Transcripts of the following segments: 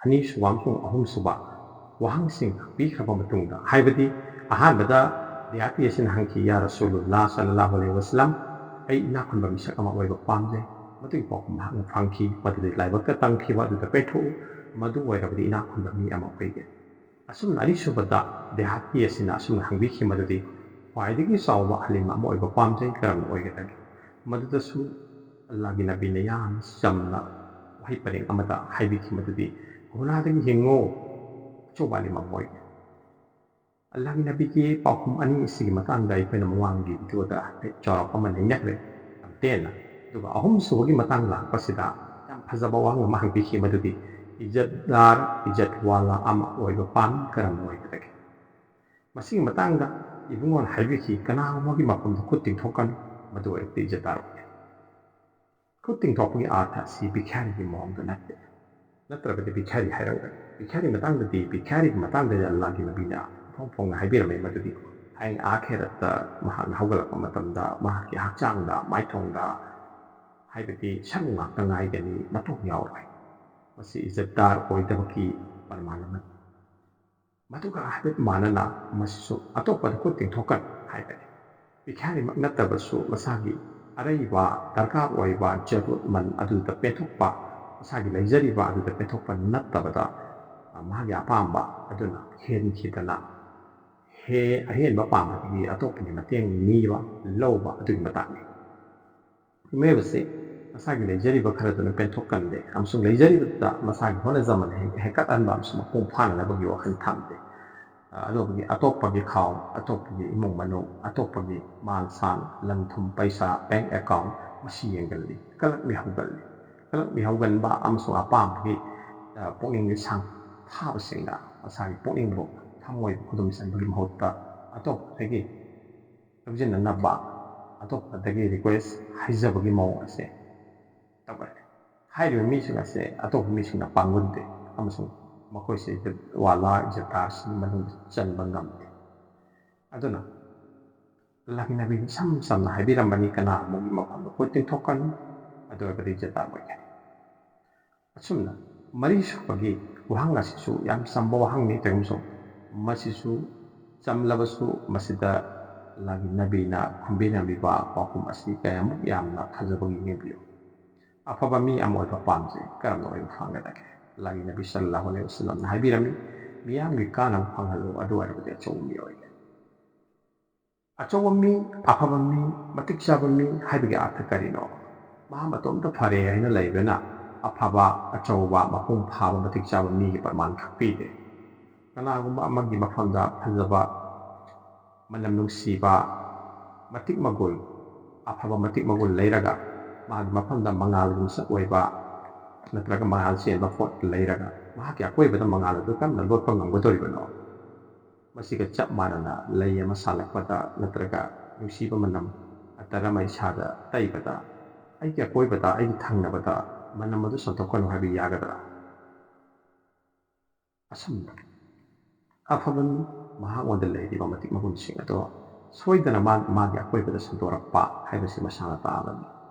ꯑꯅꯤꯁꯨꯕ ꯑꯃꯁꯨꯡ ꯑꯍꯨꯝꯁꯨꯕ ꯋꯥꯍꯪꯁꯤꯡ ꯄꯤꯈ꯭ꯔꯕ ꯃꯇꯨꯡꯗ ꯍꯥꯏꯕꯗꯤ ꯑꯍꯥꯟꯕꯗ ꯗꯤꯍꯥꯇꯤ ꯑꯁꯤꯅ ꯍꯪꯈꯤ ꯌꯥ ꯔꯁꯨꯂꯨꯜꯂꯥꯍ ꯁꯜꯂꯜꯂꯥꯍꯨ ꯑꯂꯩꯍꯤ ꯋꯁꯜꯂꯝ ꯑꯩ ꯏꯅꯥꯛ ꯈꯨꯟꯕ ꯃꯤꯁꯛ ꯑꯃ ꯑꯣꯏꯕ ꯄꯥꯝꯖꯩ ꯃꯗꯨꯒꯤ ꯄꯥꯎꯈꯨꯝ ꯃꯍꯥꯛꯅ ꯐꯪꯈꯤ ꯃꯗꯨꯗꯤ ꯂꯥꯏꯕꯛꯇ ꯇꯝꯈꯤꯕ ꯑꯗꯨꯗ ꯄꯦꯟꯊꯣꯛꯎ ꯃꯗꯨ ꯑꯣꯏꯔꯕꯗꯤ ꯏꯅꯥꯛ ꯈꯨꯟꯕ ꯃꯤ ꯑꯃ ꯑꯣꯏꯒꯦ ꯑꯁꯨꯝꯅ ꯑꯅꯤꯁꯨꯕꯗ ꯗꯤꯍꯥꯇꯤ ꯑꯁꯤꯅ ꯑꯁꯨꯝꯅ ꯍꯪꯕꯤꯈꯤ ꯃꯗꯨꯗꯤ ꯈ꯭ꯋꯥꯏꯗꯒꯤ ꯆꯥꯎꯕ ꯍꯂꯤꯝ ꯑꯃ ꯑꯣꯏꯕ ꯄꯥꯝꯖꯩ ꯀꯔꯝꯅ ꯑꯣꯏꯒꯗꯒꯦ ꯃꯗꯨꯗꯁꯨ ꯑꯜꯂꯥꯍꯒꯤ ꯅꯕꯤꯅ ꯌꯥꯝꯅ ꯆꯝꯅ ꯋꯥꯍꯩ ꯄꯔꯦꯡ ꯑꯃꯗ ꯍꯥꯏꯕꯤꯈꯤ ꯃꯗꯨꯗꯤ ꯒꯨꯅꯥꯗꯒꯤ ꯍꯤꯡꯉꯣ ꯑꯆꯧꯕ ꯍꯂꯤꯝ ꯑꯃ ꯑꯣꯏꯒꯦ ꯑꯜꯂꯥꯍꯒꯤ ꯅꯕꯤꯒꯤ ꯄꯥꯎꯈꯨꯝ ꯑꯅꯤ ꯑꯁꯤꯒꯤ ꯃꯇꯥꯡꯗ ꯑꯩꯈꯣꯏꯅ ꯃꯃꯥꯡꯒꯤ ꯚꯤꯗꯤꯑꯣꯗ ꯍꯥꯏꯐꯦꯠ ꯆꯥꯎꯔꯥꯛꯄ ꯑꯃ ꯅꯩꯅꯈ꯭ꯔꯦ ꯌꯥꯝ ꯇꯦꯟꯅ ꯑꯗꯨꯒ ꯑꯍꯨꯝꯁꯨꯕꯒꯤ ꯃꯇꯥꯡ ꯂꯥꯛꯄꯁꯤꯗ ꯌꯥꯝ ꯐꯖꯕ ꯋꯥꯍꯪ ꯑꯃ ꯍꯪꯕꯤꯈꯤ ꯃꯗꯨꯗꯤ ꯏꯖꯠꯗꯥꯔ ꯏꯖꯠꯋꯥꯂꯥ ꯑꯃ ꯑꯣꯏꯕ ꯄꯥꯝꯃꯤ ꯀꯔꯝꯅ ꯑꯣꯏꯒꯗꯒꯦ ꯃꯁꯤꯒꯤ ꯃꯇꯥꯡꯗ ꯏꯕꯨꯡꯉꯣꯅ ꯍꯥꯏꯕꯤꯈꯤ ꯀꯅꯥꯒꯨꯝꯕꯒꯤ ꯃꯐꯝꯗ ꯈꯨꯠ ꯇꯤꯡꯊꯣꯛꯀꯅꯨ ꯃꯗꯨ ꯑꯣꯏꯔꯕꯗꯤ ꯏꯖꯠꯗꯥꯔ ꯑꯣꯏꯒꯅꯤ ꯈꯨꯠ ꯇꯤꯡꯊꯣꯛꯄꯒꯤ ꯑꯥꯔꯊ ꯑꯁꯤ ꯚꯤꯈꯥꯔꯤꯒꯤ ꯃꯑꯣꯡꯗ ꯅꯠꯇꯦ ꯅꯠꯇ꯭ꯔꯕꯗꯤ ꯚꯤꯈꯥꯔꯤ ꯍꯥꯏꯔꯛꯑꯣꯏ ꯚꯤꯈꯥꯔꯤ ꯃꯇꯥꯡꯗꯗꯤ ꯚꯤꯈꯥꯔꯤꯒꯤ ꯃꯇꯥꯡꯗꯗꯤ ꯑꯜꯂꯥꯍꯒꯤ ꯅꯕꯤꯅ ꯐꯣꯡ ꯐꯣꯡꯅ ꯍꯥꯏꯕꯤꯔꯝꯃꯦ ꯃꯗꯨꯗꯤ ꯍꯌꯦꯡ ꯑꯥꯈꯦꯔꯠꯇ ꯃꯍꯥꯛꯅ ꯍꯧꯒꯠꯂꯛꯄ ꯃꯇꯝꯗ ꯃꯍꯥꯛꯀꯤ ꯍꯛꯆꯥꯡꯗ ꯃꯥꯏꯊꯣꯡꯗ ꯍꯥꯏꯕꯗꯤ ꯁꯔꯨ ꯉꯥꯛꯇ ꯉꯥꯏꯒꯅꯤ ꯃꯇꯣꯡ ꯌꯥꯎꯔꯣꯏ ꯃꯁꯤ ꯏꯖꯠꯗꯥꯔ ꯑꯣꯏꯗꯕꯒꯤ ꯄꯔꯃꯥꯟ ꯑꯃꯅꯤ ꯃꯗꯨꯒ ꯍꯥꯏꯐꯦꯠ ꯃꯥꯟꯅꯅ ꯃꯁꯤꯁꯨ ꯑꯇꯣꯞꯄꯗ ꯈꯨꯠ ꯇꯤꯡꯊꯣꯛꯀꯅꯨ ꯍꯥꯏꯕꯅꯤ ꯚꯤꯈꯥꯔꯤꯃꯛ ꯅꯠꯇꯕꯁꯨ ꯃꯁꯥꯒꯤ ꯑꯔꯩꯕ ꯗꯔꯀꯥꯔ ꯑꯣꯏꯕ ꯖꯔꯨꯠꯃꯟ ꯑꯗꯨꯗ ꯄꯦꯟꯊꯣꯛꯄ ꯃꯁꯥꯒꯤ ꯂꯩꯖꯔꯤꯕ ꯑꯗꯨꯗ ꯄꯦꯟꯊꯣꯛꯄ ꯅꯠꯇꯕꯗ ꯃꯥꯒꯤ ꯑꯄꯥꯝꯕ ꯑꯗꯨꯅ ꯍꯦꯟꯈꯤꯗꯅ ꯑꯍꯦꯟꯕ ꯄꯥꯝꯕꯗꯒꯤ ꯑꯇꯣꯞꯄꯒꯤ ꯃꯇꯦꯡ ꯅꯤꯕ ꯂꯧꯕ ꯑꯗꯨꯒꯤ ꯃꯇꯥꯡꯅꯤ ꯃꯤꯑꯣꯏꯕꯁꯤ ꯃꯁꯥꯒꯤ ꯂꯩꯖꯔꯤꯕ ꯈꯔꯗꯨꯅ ꯄꯦꯟꯊꯣꯛꯀꯟꯗꯦ ꯑꯃꯁꯨꯡ ꯂꯩꯖꯔꯤꯕꯗꯨꯗ ꯃꯁꯥꯒꯤ ꯍꯣꯠꯅꯖꯃꯟ ꯍꯦꯟꯀꯠꯍꯟꯕ ꯑꯃꯁꯨꯡ ꯃꯄꯨꯡ ꯐꯥꯅꯅꯕꯒꯤ ꯋꯥꯈꯜ ꯊꯝꯗꯦ ꯑꯇꯣꯞꯄꯒꯤ ꯈꯥꯎ ꯑꯇꯣꯞꯄꯒꯤ ꯏꯃꯨꯡ ꯃꯅꯨꯡ ꯑꯇꯣꯞꯄꯒꯤ ꯃꯥꯜ ꯁꯥꯟ ꯂꯟ ꯊꯨꯝ ꯄꯩꯁꯥ ꯕꯦꯡ ꯑꯦꯀꯥꯎꯟ ꯃꯁꯤ ꯌꯦꯡꯒꯜꯂꯤ ꯀꯂꯛꯃꯤ ꯍꯧꯒꯜꯂꯤ ꯀꯂꯛꯃꯤ ꯍꯧꯒꯟꯕ ꯑꯃꯁꯨꯡ ꯑꯄꯥꯝꯕꯒꯤ ꯄꯨꯛꯅꯤꯡꯒꯤ ꯊꯥꯕꯁꯤꯡꯅ ꯃꯁꯥꯒꯤ ꯄꯨꯛꯅꯤꯡꯕꯨ ꯊꯃꯣꯏꯕꯨ ꯈꯨꯗꯨꯝ ꯆꯟꯕꯒꯤ ꯃꯍꯨꯠꯇ ꯑꯇꯣꯞꯄꯗꯒꯤ ꯂꯧꯁꯤꯟꯅꯅꯕ ꯑꯇꯣꯞꯄꯗꯒꯤ ꯔꯤꯀ꯭ꯋꯦꯁ ꯍꯩꯖꯕꯒꯤ ꯃꯑꯣꯡ ꯑꯁꯦ ꯇꯧꯒꯜꯂꯤ ꯍꯥꯏꯔꯤꯕ ꯃꯤꯁꯤꯡ ꯑꯁꯦ ꯑꯇꯣꯞꯄ ꯃꯤꯁꯤꯡꯅ ꯄꯥꯡꯒꯟꯗꯦ ꯑꯃꯁꯨꯡ ꯃꯈꯣꯏꯁꯦ ꯋꯥꯂꯥ ꯏꯖꯠꯗꯥꯔꯁꯤꯡꯒꯤ ꯃꯅꯨꯡꯗ ꯆꯟꯕ ꯉꯝꯗꯦ ꯑꯗꯨꯅ ꯑꯜꯂꯥꯍꯒꯤ ꯅꯕꯤꯅ ꯏꯁꯝ ꯁꯝꯅ ꯍꯥꯏꯕꯤꯔꯝꯕꯅꯤ ꯀꯅꯥꯒꯨꯝꯕꯒꯤ ꯃꯐꯝꯗ ꯈꯨꯠ ꯇꯤꯡꯊꯣꯛꯀꯅꯨ ꯑꯗꯨ ꯑꯣꯏꯔꯕꯗꯤ ꯏꯖꯠꯗꯥꯔ ꯑꯣꯏꯒꯅꯤ ꯑꯁꯨꯝꯅ ꯃꯔꯤꯁꯨꯕꯒꯤ ꯋꯥꯍꯪ ꯑꯁꯤꯁꯨ ꯌꯥꯝ ꯆꯝꯕ ꯋꯥꯍꯪꯅꯤ ꯑꯃꯁꯨꯡ ꯃꯁꯤꯁꯨ ꯆꯝꯂꯕꯁꯨ ꯃꯁꯤꯗ ꯑꯜꯂꯥꯍꯒꯤ ꯅꯕꯤꯅ ꯈꯨꯝꯕꯤꯔꯝꯂꯤꯕ ꯄꯥꯎꯈꯨꯝ ꯑꯁꯤ ꯀꯌꯥꯃꯨꯛ ꯌꯥꯝꯅ ꯐꯖꯕꯒꯤ ꯌꯦꯡꯕꯤꯌꯨ ꯑꯐꯕ ꯃꯤ ꯑꯃ ꯑꯣꯏꯕ ꯄꯥꯝꯖꯩ ꯀꯔꯝꯅ ꯑꯣꯏꯕ ꯐꯪꯒꯗꯒꯦ ꯑꯜꯂꯥꯍꯒꯤ ꯅꯕꯤ ꯁꯜꯂꯜꯂꯥꯍꯨ ꯑꯂꯩꯍꯤ ꯋꯁꯜꯂꯝꯅ ꯍꯥꯏꯕꯤꯔꯝꯃꯤ ꯃꯤꯌꯥꯝꯒꯤ ꯀꯥꯟꯅꯕ ꯐꯪꯍꯜꯂꯨ ꯑꯗꯨ ꯑꯣꯏꯔꯕꯗꯤ ꯑꯆꯧꯕ ꯃꯤ ꯑꯣꯏꯒꯅꯤ ꯑꯆꯧꯕ ꯃꯤ ꯑꯐꯕ ꯃꯤ ꯃꯇꯤꯛ ꯆꯥꯕ ꯃꯤ ꯍꯥꯏꯕꯒꯤ ꯑꯥꯔꯊ ꯀꯔꯤꯅꯣ ꯃꯍꯥꯛ ꯃꯇꯣꯝꯇ ꯐꯔꯦ ꯍꯥꯏꯅ ꯂꯩꯕꯅ ꯑꯐꯕ ꯑꯆꯧꯕ ꯃꯄꯨꯡ ꯐꯥꯕ ꯃꯇꯤꯛ ꯆꯥꯕ ꯃꯤꯒꯤ ꯄꯔꯃꯥꯟ ꯈꯛꯄꯤꯗꯦ ꯀꯅꯥꯒꯨꯝꯕ ꯑꯃꯒꯤ ꯃꯐꯝꯗ ꯐꯖꯕ ꯃꯅꯝ ꯅꯨꯡꯁꯤꯕ ꯃꯇꯤꯛ ꯃꯒꯨꯟ ꯑꯐꯕ ꯃꯇꯤꯛ ꯃꯒꯨꯟ ꯂꯩꯔꯒ ꯃꯥꯒꯤ ꯃꯐꯝꯗ ꯃꯉꯥꯜꯒꯤ ꯃꯁꯛ ꯑꯣꯏꯕ ꯅꯠꯇ꯭ꯔꯒ ꯃꯉꯥꯜ ꯆꯦꯟꯕ ꯄꯣꯠ ꯂꯩꯔꯒ ꯃꯍꯥꯛꯀꯤ ꯑꯀꯣꯏꯕꯗ ꯃꯉꯥꯜ ꯑꯗꯨ ꯀꯔꯝꯅ ꯂꯣꯠꯄ ꯉꯝꯒꯗꯧꯔꯤꯕꯅꯣ ꯃꯁꯤꯒ ꯆꯞ ꯃꯥꯟꯅꯅ ꯂꯩ ꯑꯃ ꯁꯥꯠꯂꯛꯄꯗ ꯅꯠꯇ꯭ꯔꯒ ꯅꯨꯡꯁꯤꯕ ꯃꯅꯝ ꯑꯇꯔ ꯑꯃ ꯏꯁꯥꯗ ꯇꯩꯕꯗ ꯑꯩꯒꯤ ꯑꯀꯣꯏꯕꯗ ꯑꯩꯒꯤ ꯊꯪꯅꯕꯗ ꯃꯅꯝ ꯑꯗꯨ ꯁꯟꯇꯣꯛꯀꯅꯨ ꯍꯥꯏꯕ ꯌꯥꯒꯗ꯭ꯔꯥ ꯑꯁꯨꯝꯅ ꯑꯐꯕ ꯃꯤ ꯃꯍꯥꯛꯉꯣꯟꯗ ꯂꯩꯔꯤꯕ ꯃꯇꯤꯛ ꯃꯒꯨꯟꯁꯤꯡ ꯑꯗꯣ ꯁꯣꯏꯗꯅ ꯃꯥꯒꯤ ꯑꯀꯣꯏꯕꯗ ꯁꯟꯗꯣꯔꯛꯄ ꯍꯥꯏꯕꯁꯤ ꯃꯁꯥꯅ ꯇꯥꯕꯅꯤ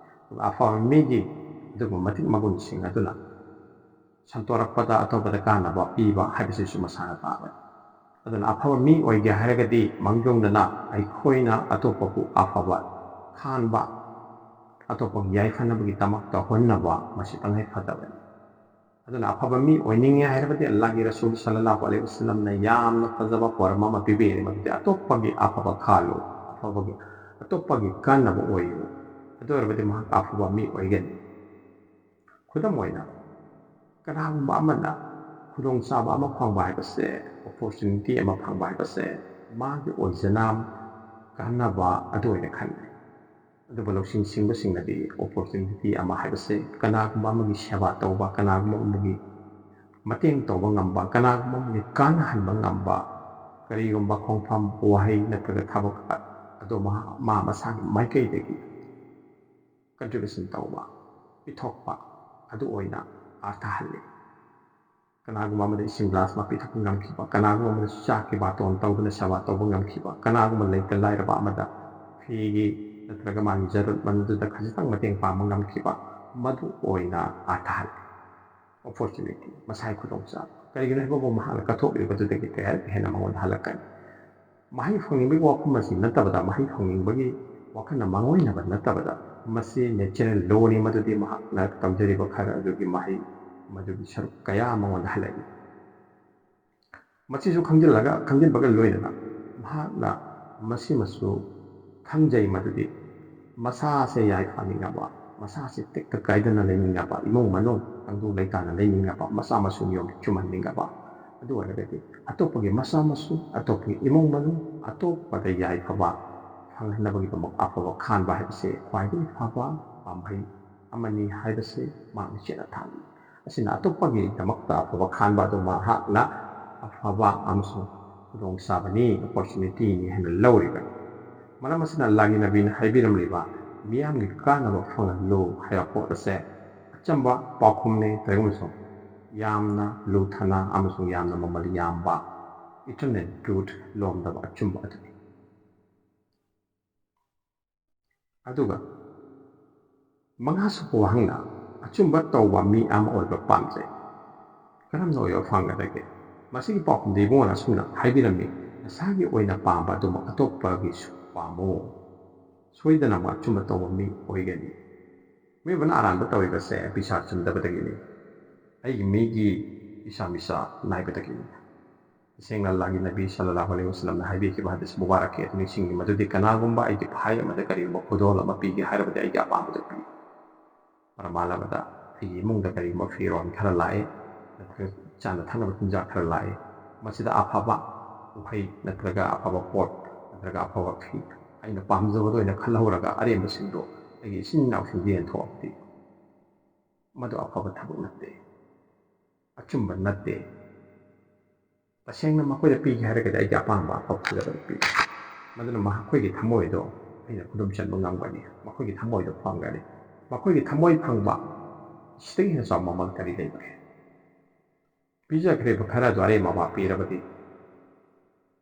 ꯑꯗꯨꯒ ꯑꯐꯕ ꯃꯤꯒꯤ ꯑꯗꯨꯒꯨꯝꯕ ꯃꯇꯤꯛ ꯃꯒꯨꯟꯁꯤꯡ ꯑꯗꯨꯅ ꯁꯟꯇꯣꯔꯛꯄꯗ ꯑꯇꯣꯞꯄꯗ ꯀꯥꯟꯅꯕ ꯄꯤꯕ ꯍꯥꯏꯕꯁꯤꯁꯨ ꯃꯁꯥꯅ ꯇꯥꯕꯅꯤ ꯑꯗꯨꯅ ꯑꯐꯕ ꯃꯤ ꯑꯣꯏꯒꯦ ꯍꯥꯏꯔꯒꯗꯤ ꯃꯥꯡꯖꯧꯅꯅ ꯑꯩꯈꯣꯏꯅ ꯑꯇꯣꯞꯄꯕꯨ ꯑꯐꯕ ꯈꯥꯟꯕ ꯑꯇꯣꯞꯄꯒꯤ ꯌꯥꯏꯐꯅꯕꯒꯤꯗꯃꯛꯇ ꯍꯣꯠꯅꯕ ꯃꯁꯤ ꯇꯉꯥꯏ ꯐꯗꯕꯅꯤ ꯑꯗꯨꯅ ꯑꯐꯕ ꯃꯤ ꯑꯣꯏꯅꯤꯡꯉꯦ ꯍꯥꯏꯔꯕꯗꯤ ꯑꯜꯂꯥꯍꯒꯤ ꯔꯁꯨꯜ ꯁꯜꯂꯜꯂꯥꯍꯨ ꯑꯂꯩꯍꯤ ꯋꯁꯜꯂꯝꯅ ꯌꯥꯝꯅ ꯐꯖꯕ ꯄꯣꯔꯝ ꯑꯃ ꯄꯤꯕꯤꯔꯤ ꯃꯗꯨꯗꯤ ꯑꯇꯣꯞꯄꯒꯤ ꯑꯐꯕ ꯈꯥꯜꯂꯨ ꯑꯇꯣꯞꯄꯒꯤ ꯀꯥꯟꯅꯕ ꯑꯣꯏꯌꯨ ꯑꯗꯨ ꯑꯣꯏꯔꯕꯗꯤ ꯃꯍꯥꯛ ꯑꯐꯕ ꯃꯤ ꯑꯣꯏꯒꯅꯤ ꯈꯨꯗꯝ ꯑꯣꯏꯅ ꯀꯅꯥꯒꯨꯝꯕ ꯑꯃꯅ ꯈꯨꯗꯣꯡꯆꯥꯕ ꯑꯃ ꯐꯪꯕ ꯍꯥꯏꯕꯁꯦ ꯑꯣꯄꯣꯔꯆꯨꯅꯤꯇꯤ ꯑꯃ ꯐꯪꯕ ꯍꯥꯏꯕꯁꯦ ꯃꯥꯒꯤ ꯑꯣꯏꯖꯅꯥꯝ ꯀꯥꯟꯅꯕ ꯑꯗꯨ ꯑꯣꯏꯅ ꯈꯟꯅꯩ ꯑꯗꯨꯕꯨ ꯂꯧꯁꯤꯡ ꯁꯤꯡꯕꯁꯤꯡꯅꯗꯤ ꯑꯣꯄꯣꯔꯆꯨꯅꯤꯇꯤ ꯑꯃ ꯍꯥꯏꯕꯁꯦ ꯀꯅꯥꯒꯨꯝꯕ ꯑꯃꯒꯤ ꯁꯦꯕꯥ ꯇꯧꯕ ꯀꯅꯥꯒꯨꯝꯕ ꯑꯃꯒꯤ ꯃꯇꯦꯡ ꯇꯧꯕ ꯉꯝꯕ ꯀꯅꯥꯒꯨꯝꯕ ꯑꯃꯒꯤ ꯀꯥꯟꯅꯍꯟꯕ ꯉꯝꯕ ꯀꯔꯤꯒꯨꯝꯕ ꯈꯣꯡꯐꯝ ꯋꯥꯍꯩ ꯅꯠꯇ꯭ꯔꯒ ꯊꯕꯛ ꯑꯗꯣ ꯃꯥ ꯃꯁꯥꯒꯤ ꯃꯥꯏꯀꯩꯗꯒꯤ ꯀꯟꯇ꯭ꯔꯤꯕ꯭ꯌꯨꯁꯟ ꯇꯧꯕ ꯄꯤꯊꯣꯛꯄ ꯑꯗꯨ ꯑꯣꯏꯅ ꯑꯥꯔꯊꯍꯜꯂꯤ ꯀꯅꯥꯒꯨꯝꯕ ꯑꯃꯗ ꯏꯁꯤꯡ ꯒ꯭ꯂꯥꯁ ꯑꯃ ꯄꯤꯊꯣꯛꯄ ꯉꯝꯈꯤꯕ ꯀꯅꯥꯒꯨꯝꯕ ꯑꯃꯗ ꯆꯥꯛꯀꯤ ꯕꯥꯇꯣꯟ ꯇꯧꯗꯨꯅ ꯁꯦꯕꯥ ꯇꯧꯕ ꯉꯝꯈꯤꯕ ꯀꯅꯥꯒꯨꯝꯕ ꯂꯩꯇ ꯂꯥꯏꯔꯕ ꯑꯃꯗ ꯐꯤꯒꯤ ꯅꯠꯇ꯭ꯔꯒ ꯃꯥꯒꯤ ꯖꯔꯨꯠ ꯃꯗꯨꯗ ꯈꯖꯤꯛꯇꯪ ꯃꯇꯦꯡ ꯄꯥꯡꯕ ꯉꯝꯈꯤꯕ ꯃꯗꯨ ꯑꯣꯏꯅ ꯑꯥꯔꯊꯍꯜꯂꯤ opportunity masai khudongcha karigina hebo mahal kathok ibadu degi kaya hena mangon halakan mahai phongning bagi wakum masi natabada mahai phongning bagi wakana mangoi na natabada masi natural law ni madudi mahak na tamjari ba khara adugi mahai madudi saruk kaya mangon halai masi su khangjil baga loina mahak na masi masu khangjai madudi masa se yai faninga ba masa se tek tak kaidana leninga ba imong manong angdu leitana leninga ba masa masu niom chuman ninga ba adu waragati atopagi masa masu atopagi imong manong atoppada yai phaba phanghanabagi damak afaba khanba haibase khwaigi phaba pamhai amani haibase makni chena thani asina atopagi damakta afaba khanba do ma hakna afaba amsu khudong sabani opportunity ni hena lawriba maram asina lagi nabi na haibiram liba miyam gi kanaba phangalo hayapo ase achamba pakhumne tayumso yamna luthana amasung yamna mamali yamba eternal truth lomdaba achumba aduni aduga mangasupo hangna achumba tawba mi ama oiba pamse karamna oyo phangadage masigi pakhumde ibona suna haibirami nasagi oina pamba duma atoppa gi su pamo soidana ma achumba tawba mi oigani mi bana aranba tawibase bisa chumdabadagini ai migi isa naibadagini sengna lagi nabi sallallahu alaihi wasallam na haibi ki bahadis mubarak ke ni singi madudi kanagumba ai ki phai amada kari mo khudol ama pi gi harabada ai ga pamada pi paramala bada ai mungda kari mo firon khara lai chana thana kunja khara lai masida afaba uhai natraga afaba pot natraga afaba fi aina pamjabado ina khalhuraga aremba singdo ai sinna usindien thopti madu afaba thabu natte achumba natte tasengna makoida pi haragada ai apamba afaba pi maduna makoigi thamoido aina khudum chanba ngamgani makoigi thamoido phangani makoigi thamoi phangba sidagi hena samma mal tari leibe pija kre khara dware mama pi rabadi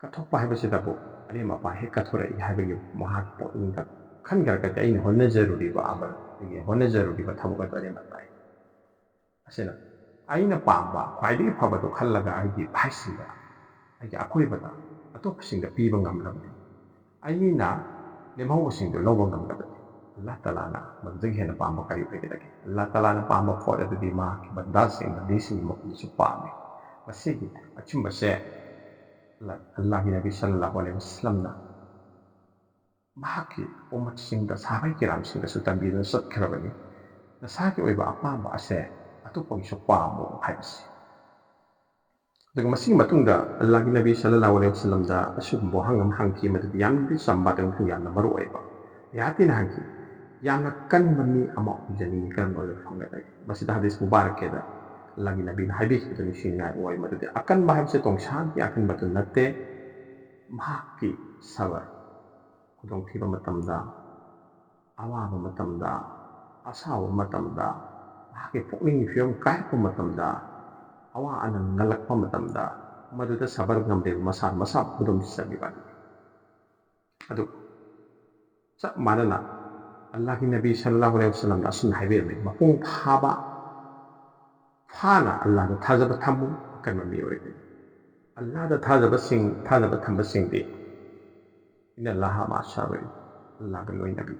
kathokpa haibasidabu ani mapa he kathora I haibagi mahak po inga khan garagati aina honna jaruri ba amal igi honna jaruri ba thamuga dware matai asena aina pamba khwaidagi phabado khallaga aigi bhaisida aigi akoibada atopsinga piba ngamlabadi aina lemhawsingdo lawba ngamlabadi Allah Ta'ala na magdagi hena pamba kari pwedagi Allah Ta'ala na pamba phoda dadi ma ki bandasing bandising makulisu pami masigi achumba se Allah Nabi sallallahu alaihi wasallam na mahaki umat singda sahabai kiram singda sutambi na sat kharabani na saki oiba apamba ase atupang iso pamo haibasi daga masing matungda Allah Nabi sallallahu alaihi wasallam da asugbo hangam hangki madadi yambi sambatang tu yamna maru oiba yati na hangki yamna kan mami ama ujani kan oiba fangadai masida hadis mubarak keda lagi nabi na habis itu ni sinai oy madadi akan baham se tong shanti akan batun natte mahaki sabar kudong thiba matamda awaba matamda asawa matamda mahaki pokning fiom kai pa matamda awa anan ngalak pa matamda maduda sabar ngamde masar kudong sabi ba adu sa manana Allah Nabi sallallahu alaihi wasallam asun haibe me mapung phaba Fana Allah da thazaba thamu kan mami oide Allah da thazaba thamba sing de inna Allah ma sabari Allah ga loi nabi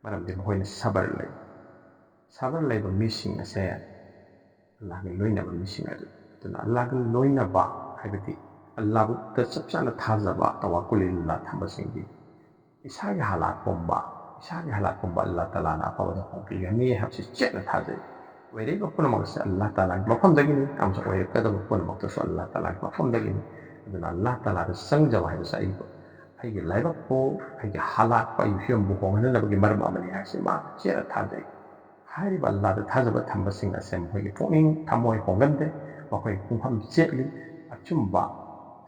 maram de hoina sabar lay ba missing ase Allah ga loi nabi missing adu tuna Allah ga loi na ba haibati Allah bu ta chapchana thazaba tawakkulillah thamba sing de isagi halat bomba Allah Ta'ala na pa ba ko ki ni habsi chena thazai Wede ba puna magsa Allah Ta'ala mafam dagini amsa ko kada ba puna magsa Allah Ta'ala mafam dagini aduna Allah Ta'ala da sang jawa ha sa ibo ai ge laiba ko ai ge halat pa yum bu ko ngana ba ge maram amani ha se ma chera thadai hari ba Allah da thajaba thamba sing asem ko ge poning thamoi ko ngande ba ko kumpham cheli achumba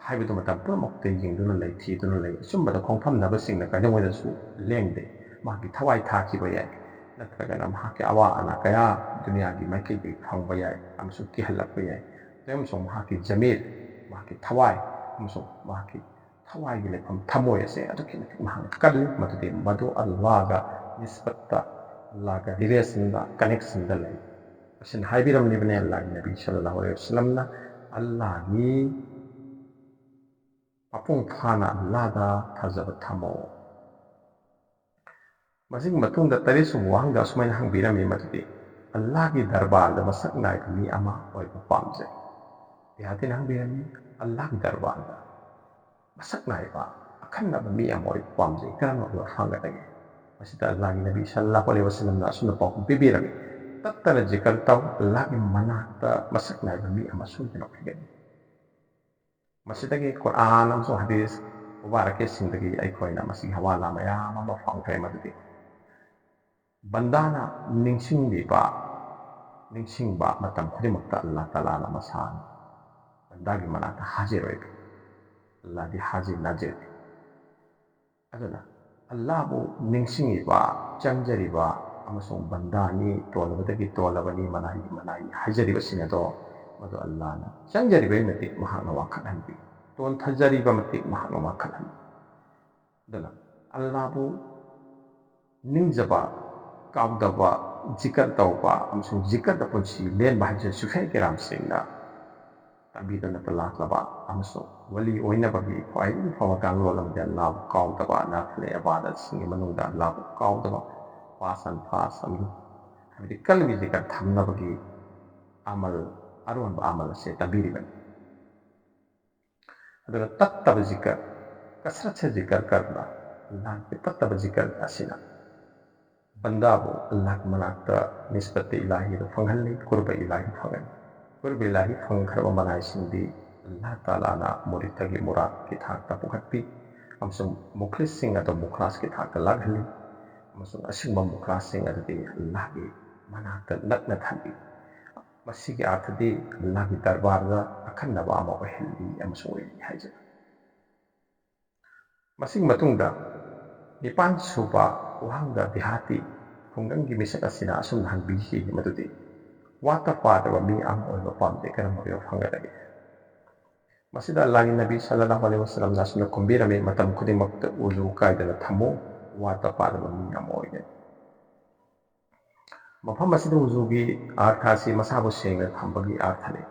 haiba do mata pa mok te jing duna lai thi duna lai achumba da khongpham na ba sing na ka jang weda su lengde ma gi thawai tha ki ba yai natraga mahaki awa ana kaya dunia di maiki di phangba yai amsu ki halak ba yai tem so mahaki jamil mahaki thawai amsu mahaki thawai gi lepham thamoy ase adukin mahang kal matudi madu Allah ga nisbatta Allah ga relation da connection da lai ꯑꯁꯤꯅ ꯍꯥꯏꯕꯤꯔꯝꯂꯤꯕꯅꯦ ꯑꯜꯂꯥꯍꯒꯤ ꯅꯕꯤ ꯁꯜꯂꯜꯂꯥꯍꯨ ꯑꯂꯩꯍꯤ ꯋꯁꯜꯂꯝꯅ ꯑꯜꯂꯥꯍꯒꯤ ꯃꯄꯨꯡ ꯐꯥꯅ ꯑꯜꯂꯥꯍꯗ ꯊꯥꯖꯕ ꯊꯝꯃꯣ ꯃꯁꯤꯒꯤ ꯃꯇꯨꯡꯗ 3ꯁꯨꯕ ꯋꯥꯍꯪꯗ ꯑꯁꯨꯃꯥꯏꯅ ꯍꯪꯕꯤꯔꯝꯃꯤ ꯃꯗꯨꯗꯤ ꯑꯜꯂꯥꯍꯒꯤ ꯗꯔꯕꯥꯔꯗ ꯃꯁꯛ ꯅꯥꯏꯕ ꯃꯤ ꯑꯃ ꯑꯣꯏꯕ ꯄꯥꯝꯖꯩ ꯕꯤꯍꯥꯇꯤꯅ ꯍꯪꯕꯤꯔꯝꯃꯤ ꯑꯜꯂꯥꯍꯒꯤ ꯗꯔꯕꯥꯔꯗ ꯃꯁꯛ ꯅꯥꯏꯕ ꯑꯈꯟꯅꯕ ꯃꯤ ꯑꯃ ꯑꯣꯏꯕ ꯄꯥꯝꯖꯩ ꯀꯔꯝꯕ ꯑꯣꯏꯕ ꯐꯪꯒꯗꯒꯦ ꯃꯁꯤꯗ ꯑꯜꯂꯥꯍꯒꯤ ꯅꯕꯤ ꯁꯜꯂꯜꯂꯥꯍꯨ ꯑꯂꯩꯍꯤ ꯋꯁꯜꯂꯝꯅ ꯑꯁꯨꯝꯅ ꯄꯥꯎꯈꯨꯝ ꯄꯤꯕꯤꯔꯝꯃꯤ ꯇꯠꯇꯅ ꯖꯤꯀꯔ ꯇꯧ ꯑꯜꯂꯥꯍꯒꯤ ꯃꯅꯥꯛꯇ ꯃꯁꯛ ꯅꯥꯏꯕ ꯃꯤ ꯑꯃ ꯁꯣꯏꯗꯅ ꯑꯣꯏꯒꯅꯤ ꯃꯁꯤꯗꯒꯤ ꯀꯨꯔꯑꯥꯟ ꯑꯃꯁꯨꯡ ꯍꯗꯤꯁ ꯃꯨꯕꯥꯔꯀꯦꯁꯤꯡꯗꯒꯤ ꯑꯩꯈꯣꯏꯅ ꯃꯁꯤꯒꯤ ꯍꯋꯥꯂꯥ ꯃꯌꯥꯝ ꯑꯃ ꯐꯪꯈ꯭ꯔꯦ ꯃꯗꯨꯗꯤ ꯕꯟꯗꯥꯅ ꯅꯤꯡꯁꯤꯡꯕ ꯃꯇꯝ ꯈꯨꯗꯤꯡꯃꯛꯇ ꯑꯜꯂꯥꯍ ꯇꯥꯂꯥꯅ ꯃꯁꯥꯅ ꯕꯟꯗꯥꯒꯤ ꯃꯅꯥꯛꯇ ꯍꯥꯖꯤꯔ ꯑꯣꯏꯕ ꯑꯜꯂꯥꯍꯗꯤ ꯍꯥꯖꯤꯔ ꯅꯥꯖꯤꯔꯅꯤ ꯑꯗꯨꯅ ꯑꯜꯂꯥꯍꯕꯨ ꯅꯤꯡꯁꯤꯡꯉꯤꯕ ꯆꯪꯖꯔꯤꯕ ꯑꯃꯁꯨꯡ ꯕꯟꯗꯥꯅꯤ ꯇꯣꯜꯂꯕꯗꯒꯤ ꯇꯣꯜꯂꯕꯅꯤ ꯃꯅꯥꯏ ꯍꯥꯏꯖꯔꯤꯕꯁꯤꯡ ꯑꯗꯣ ꯃꯗꯨ ꯑꯜꯂꯥꯍꯅ ꯆꯪꯖꯔꯤꯕꯩ ꯃꯇꯤꯛ ꯃꯍꯥꯛꯅ ꯋꯥꯡꯈꯠꯍꯟꯕꯤ ꯇꯣꯟꯊꯖꯔꯤꯕ ꯃꯇꯤꯛ ꯃꯍꯥꯛꯅ ꯋꯥꯡꯈꯠꯍꯟꯕꯤ ꯑꯗꯨꯅ ꯑꯜꯂꯥꯍꯕꯨ ꯅꯤꯡꯖꯕ ꯀꯥꯎꯗꯕ ꯖꯤꯀꯔ ꯇꯧꯕ ꯑꯃꯁꯨꯡ ꯖꯤꯀꯔꯗ ꯄꯨꯟꯁꯤ ꯂꯦꯟꯕ ꯍꯥꯏꯕꯁꯤ ꯁꯨꯐꯩ ꯀꯦꯔꯥꯝꯁꯤꯡꯅ ꯇꯝꯕꯤꯗꯨꯅꯇ ꯂꯥꯛꯂꯕ ꯑꯃꯁꯨꯡ ꯋꯥꯂꯤ ꯑꯣꯏꯅꯕꯒꯤ ꯈ꯭ꯋꯥꯏꯗꯒꯤ ꯐꯕ ꯀꯥꯡꯂꯣꯟ ꯑꯃꯗꯤ ꯑꯜꯂꯥꯍꯕꯨ ꯀꯥꯎꯗꯕ ꯅꯥꯐꯤꯂ ꯏꯕꯥꯗꯠꯁꯤꯡꯒꯤ ꯃꯅꯨꯡꯗ ꯑꯜꯂꯥꯍꯕꯨ ꯀꯥꯎꯗꯕ ꯐꯥꯁ ꯍꯥꯏꯕꯗꯤ ꯀꯜꯕꯤ ꯖꯤꯀꯔ ꯊꯝꯅꯕꯒꯤ ꯑꯔꯣꯟꯕ ꯑꯃꯜ ꯑꯁꯤ ꯇꯝꯕꯤꯔꯤꯕꯅꯤ ꯑꯗꯨꯒ ꯇꯠꯇꯕ ꯖꯤꯀꯔ ꯀꯁꯔꯠꯁꯦ ꯖꯤꯀꯔ ꯀꯔꯅ ꯑꯜꯂꯥꯍꯒꯤ ꯇꯠꯇꯕ ꯖꯤꯀꯔ ꯑꯁꯤꯅ ꯕꯟꯗꯥꯕꯨ ꯑꯜꯂꯥꯍꯒꯤ ꯃꯅꯥꯛꯇ ꯅꯤꯁꯕꯠꯇ ꯏꯂꯥꯍꯤꯗ ꯐꯪꯍꯜꯂꯤ ꯀꯨꯔꯕ ꯏꯂꯥꯍꯤ ꯐꯪꯍꯜꯂꯤ ꯀꯨꯔꯕ ꯏꯂꯥꯍꯤ ꯐꯪꯈ꯭ꯔꯕ ꯃꯅꯥꯏꯁꯤꯡꯗꯤ ꯑꯜꯂꯥꯍ ꯇꯥꯂꯥꯅ ꯃꯨꯔꯤꯠꯇꯒꯤ ꯃꯨꯔꯥꯠꯀꯤ ꯊꯥꯛꯇ ꯄꯨꯈꯠꯄꯤ ꯑꯃꯁꯨꯡ ꯃꯨꯈ꯭ꯂꯤꯁꯁꯤꯡ ꯑꯗꯨ ꯃꯨꯈ꯭ꯂꯥꯁꯀꯤ ꯊꯥꯛꯇ ꯂꯥꯛꯍꯜꯂꯤ ꯑꯃꯁꯨꯡ ꯑꯁꯤꯒꯨꯝꯕ ꯃꯨꯈ꯭ꯂꯥꯁꯁꯤꯡ ꯑꯗꯨꯗꯤ ꯑꯜꯂꯥꯍꯒꯤ ꯃꯅꯥꯛꯇ ꯅꯛꯅ ꯊꯝꯕꯤ ꯃꯁꯤꯒꯤ ꯑꯥꯔꯊꯗꯤ ꯑꯜꯂꯥꯍꯒꯤ ꯗꯔꯕꯥꯔꯗ ꯑꯈꯟꯅꯕ ꯑꯃ ꯑꯣꯏꯍꯜꯂꯤ ꯑꯃꯁꯨꯡ ꯑꯣꯏꯍꯜꯂꯤ ꯍꯥꯏꯖꯩ ꯃꯁꯤꯒꯤ ꯃꯇꯨꯡꯗ 9ꯁꯨꯕ ꯋꯥꯍꯪꯗ ꯕꯤꯍꯥꯇꯤ ꯈꯨꯡꯒꯪꯒꯤ ꯃꯤꯁꯛ ꯑꯁꯤꯅ ꯑꯁꯨꯝꯅ ꯍꯪꯕꯤꯈꯤ ꯃꯗꯨꯗꯤ ꯋꯥꯠꯇ ꯄꯥꯗꯕ ꯃꯤ ꯑꯃ ꯑꯣꯏꯕ ꯄꯥꯝꯖꯩ ꯀꯔꯝꯕ ꯑꯣꯏꯕ ꯐꯪꯒꯗꯒꯦ ꯃꯁꯤꯗ ꯑꯜꯂꯥꯍꯒꯤ ꯅꯕꯤ ꯁꯜꯂꯜꯂꯥꯍꯨ ꯑꯂꯩꯍꯤ ꯋꯁꯜꯂꯝꯅ ꯑꯁꯨꯝꯅ ꯈꯨꯝꯕꯤꯔꯝꯃꯤ ꯃꯇꯝ ꯈꯨꯗꯤꯡꯃꯛꯇ ꯎꯖꯨ ꯀꯥꯏꯗꯅ ꯊꯝꯃꯨ ꯋꯥꯠꯇ ꯄꯥꯗꯕ ꯃꯤ ꯑꯃ ꯑꯣꯏꯒꯅꯤ ꯃꯐꯝ ꯑꯁꯤꯗ ꯎꯖꯨꯒꯤ ꯑꯥꯔꯊ ꯑꯁꯤ ꯃꯁꯥꯕꯨ ꯁꯦꯡꯅ ꯊꯝꯕꯒꯤ ꯑꯥꯔꯊꯅꯤ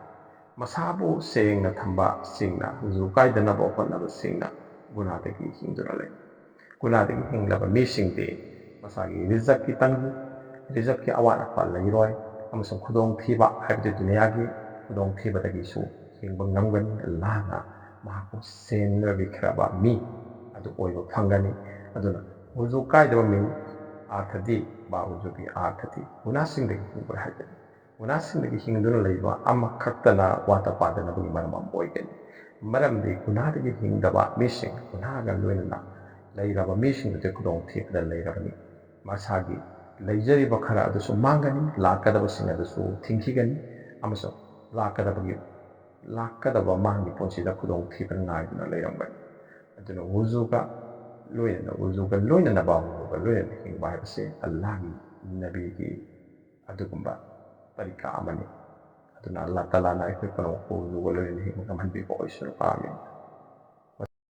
ꯃꯁꯥꯕꯨ ꯁꯦꯡꯅ ꯊꯝꯕꯁꯤꯡꯅ ꯎꯖꯨ ꯀꯥꯏꯗꯅꯕ ꯍꯣꯠꯅꯕꯁꯤꯡꯅ ꯒꯨꯅꯥꯗꯒꯤ ꯍꯤꯡꯗꯨꯅ ꯂꯩ ꯒꯨꯅꯥꯗꯒꯤ ꯍꯤꯡꯂꯕ ꯃꯤꯁꯤꯡꯗꯤ ꯃꯁꯥꯒꯤ ꯔꯤꯖꯛꯀꯤ ꯇꯪꯗꯨ ꯔꯤꯖꯛꯀꯤ ꯑꯋꯥꯠ ꯑꯄꯥ ꯂꯩꯔꯣꯏ ꯑꯃꯁꯨꯡ ꯈꯨꯗꯣꯡꯊꯤꯕ ꯍꯥꯏꯕꯗꯤ ꯗꯨꯅꯤꯌꯥꯒꯤ ꯈꯨꯗꯣꯡꯊꯤꯕꯗꯒꯤꯁꯨ ꯍꯤꯡꯕ ꯉꯝꯒꯅꯤ ꯑꯜꯂꯥꯍꯅ ꯃꯍꯥꯛꯄꯨ ꯁꯦꯟꯅꯕꯤꯈ꯭ꯔꯕ ꯃꯤ ꯑꯗꯨ ꯑꯣꯏꯕ ꯐꯪꯒꯅꯤ ꯑꯗꯨꯅ ꯎꯖꯨ ꯀꯥꯏꯗꯕ ꯃꯤ ꯑꯥꯔꯊꯗꯤ ꯎꯖꯨꯒꯤ ꯑꯥꯔꯊꯗꯤ ꯒꯨꯅꯥꯁꯤꯡꯗꯒꯤ ꯍꯤꯡꯕ ꯍꯥꯏꯕꯅꯤ ꯒꯨꯅꯥꯁꯤꯡꯗꯒꯤ ꯍꯤꯡꯗꯨꯅ ꯂꯩꯕ ꯑꯃꯈꯛꯇꯅ ꯋꯥꯠꯇ ꯄꯥꯗꯅꯕꯒꯤ ꯃꯔꯝ ꯑꯃ ꯑꯣꯏꯒꯅꯤ ꯃꯔꯝꯗꯤ ꯒꯨꯅꯥꯗꯒꯤ ꯍꯤꯡꯗꯕ ꯃꯤꯁꯤꯡ ꯒꯨꯅꯥꯒ ꯂꯣꯏꯅꯅ ꯂꯩꯔꯕ ꯃꯤꯁꯤꯡꯗꯨꯗꯤ ꯈꯨꯗꯣꯡꯊꯤꯕꯗ ꯂꯩꯔꯕꯅꯤ ꯃꯁꯥꯒꯤ ꯂꯩꯖꯔꯤꯕ ꯈꯔ ꯑꯗꯨꯁꯨ ꯃꯥꯡꯒꯅꯤ ꯂꯥꯛꯀꯗꯕꯁꯤꯡ ꯑꯗꯨꯁꯨ ꯊꯤꯡꯈꯤꯒꯅꯤ ꯑꯃꯁꯨꯡ ꯂꯥꯛꯀꯗꯕ ꯃꯥꯒꯤ ꯄꯨꯟꯁꯤꯗ ꯈꯨꯗꯣꯡꯊꯤꯕ ꯉꯥꯏꯗꯨꯅ ꯂꯩꯔꯝꯒꯅꯤ ꯑꯗꯨꯅ ꯎꯖꯨꯒ ꯂꯣꯏꯅꯅ ꯍꯤꯡꯕ ꯍꯥꯏꯕꯁꯤ ꯑꯜꯂꯥꯍꯒꯤ ꯅꯕꯤꯒꯤ ꯑꯗꯨꯒꯨꯝꯕ ꯇꯔꯤꯀꯥ ꯑꯃꯅꯤ ꯑꯗꯨꯅ ꯑꯜꯂꯥꯍ ꯇꯥꯂꯥꯅ ꯑꯩꯈꯣꯏ ꯄꯨꯝꯅꯃꯛꯄꯨ ꯎꯖꯨꯒ ꯂꯣꯏꯅꯅ ꯍꯤꯡꯕ ꯉꯝꯍꯟꯕꯤꯕ ꯑꯣꯏꯁꯅꯨ ꯑꯥꯃꯤꯟ